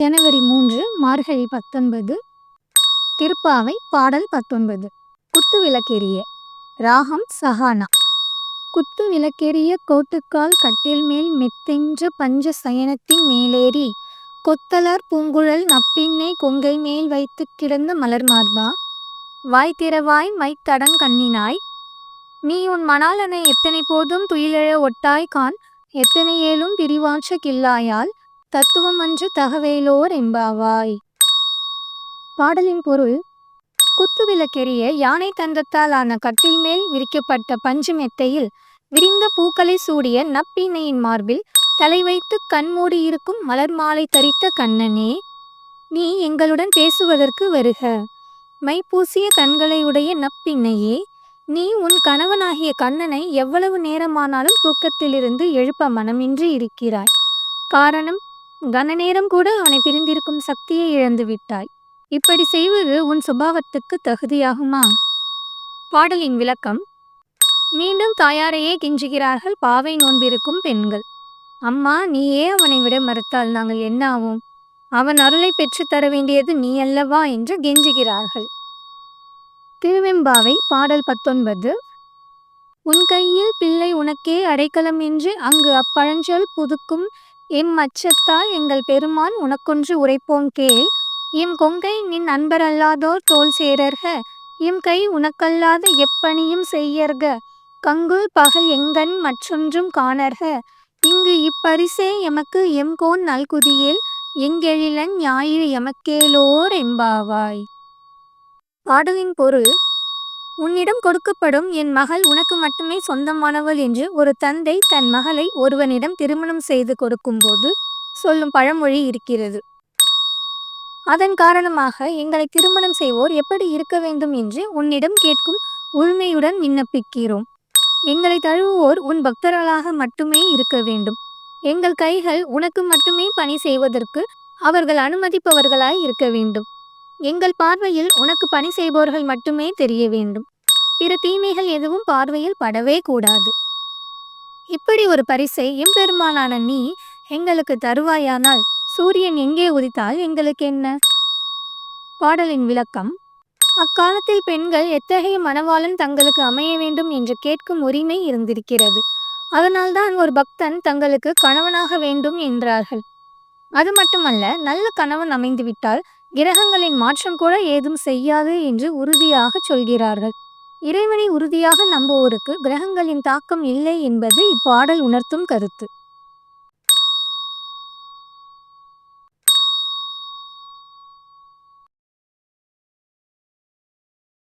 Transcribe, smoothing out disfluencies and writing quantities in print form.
ஜனவரி 3 மார்கழி 19 திருப்பாவை பாடல் 19 குத்து விளக்கெரிய ராகம் சஹானா. குத்து விளக்கெரிய கோட்டுக்கால் கட்டில் மேல் மெத்தென்ற பஞ்ச சயனத்தின் மேலேறி கொத்தலர் பூங்குழல் நப்பின்னை கொங்கை மேல் வைத்து கிடந்த மலர் மார்பா, வாய் திறவாய் மைத்தடங் கண்ணினாய், நீ உன் மணாளனை எத்தனை போதும் துயிலெழ ஒட்டாய் கான், எத்தனை ஏலும் பிரிவாற்ற கில்லாயால் தத்துவம் அன்று தகவேலோர் எம்பாவாய். பாடலின் பொருள்: குத்து விளக்கெரிய யானை தந்தத்தால் ஆன கட்டில் மேல் விரிக்கப்பட்ட பஞ்சு மெத்தையில் விரிந்த பூக்களை சூடிய நப்பின்னையின் மார்பில் தலை வைத்து கண்மூடி இருக்கும் மலர் மாலை தரித்த கண்ணனே, நீ எங்களுடன் பேசுவதற்கு வருக. மைப்பூசிய கண்களை உடைய நப்பின்னையே, நீ உன் கணவனாகிய கண்ணனை எவ்வளவு நேரமானாலும் தூக்கத்திலிருந்து எழுப்ப மனமின்றி இருக்கிறாய். காரணம், கன நேரம் கூட அவனை பிரிந்திருக்கும் சக்தியை இழந்து விட்டாய். இப்படி செய்வது உன் சுபாவத்துக்கு தகுதியாகுமா? பாடலின் விளக்கம்: மீண்டும் தாயாரையே கெஞ்சுகிறார்கள் பாவை நோன்பிருக்கும் பெண்கள். அம்மா, நீயே அவனை விட மறுத்தால் நாங்கள் என்ன ஆவோம்? அவன் அருளை பெற்று தர வேண்டியது நீ அல்லவா என்று கெஞ்சுகிறார்கள். திருவெம்பாவை பாடல் 19 உன் கையில் பிள்ளை உனக்கே அடைக்கலம் என்று அங்கு அப்பழஞ்சொல் புதுக்கும் எம் அச்சத்தால் எங்கள் பெருமான் உனக்கொன்று உரைப்போம் கேள். எம் கொங்கை நின் அன்பரல்லாதோர் தோள் சேரர்க, எம் கை உனக்கல்லாத எப்பணியும் செய்யர்க, கங்குல் பகல் எங்கண் மற்றொன்றும் காணர்க, இங்கு இப்பரிசே எமக்கு எம்கோன் நல்குதியேல், எங்கெழிலன் ஞாயிறு எமக்கேலோர் எம்பாவாய். பாடலின் பொருள்: உன்னிடம் கொடுக்கப்படும் என் மகள் உனக்கு மட்டுமே சொந்தமானவள் என்று ஒரு தந்தை தன் மகளை ஒருவனிடம் திருமணம் செய்து கொடுக்கும்போது சொல்லும் பழமொழி இருக்கிறது. அதன் காரணமாக எங்களை திருமணம் செய்வோர் எப்படி இருக்க வேண்டும் என்று உன்னிடம் கேட்கும் உரிமையுடன் விண்ணப்பிக்கிறோம். எங்களை தழுவுவோர் உன் பக்தர்களாக மட்டுமே இருக்க வேண்டும். எங்கள் கைகள் உனக்கு மட்டுமே பணி செய்வதற்கு அவர்கள் அனுமதிப்பவர்களாய் இருக்க வேண்டும். எங்கள் பார்வையில் உனக்கு பணி செய்பவர்கள் மட்டுமே தெரிய வேண்டும். பிற தீமைகள் எதுவும் பார்வையில் படவே கூடாது. இப்படி ஒரு பரிசை எம்பெருமானான நீ எங்களுக்கு தருவாயானால் சூரியன் எங்கே உதித்தால் எங்களுக்கு என்ன? பாடலின் விளக்கம்: அக்காலத்தில் பெண்கள் எத்தகைய மணவாளன் தங்களுக்கு அமைய வேண்டும் என்று கேட்கும் உரிமை இருந்திருக்கிறது. அதனால்தான் ஒரு பக்தன் தங்களுக்கு கணவனாக வேண்டும் என்றார்கள். அது மட்டுமல்ல, நல்ல கணவன் அமைந்துவிட்டால் கிரகங்களின் மாற்றம் கூட ஏதும் செய்யாது என்று உறுதியாக சொல்கிறார்கள். இறைவனை உறுதியாக நம்புவோருக்கு கிரகங்களின் தாக்கம் இல்லை என்பது இப்பாடல் உணர்த்தும் கருத்து.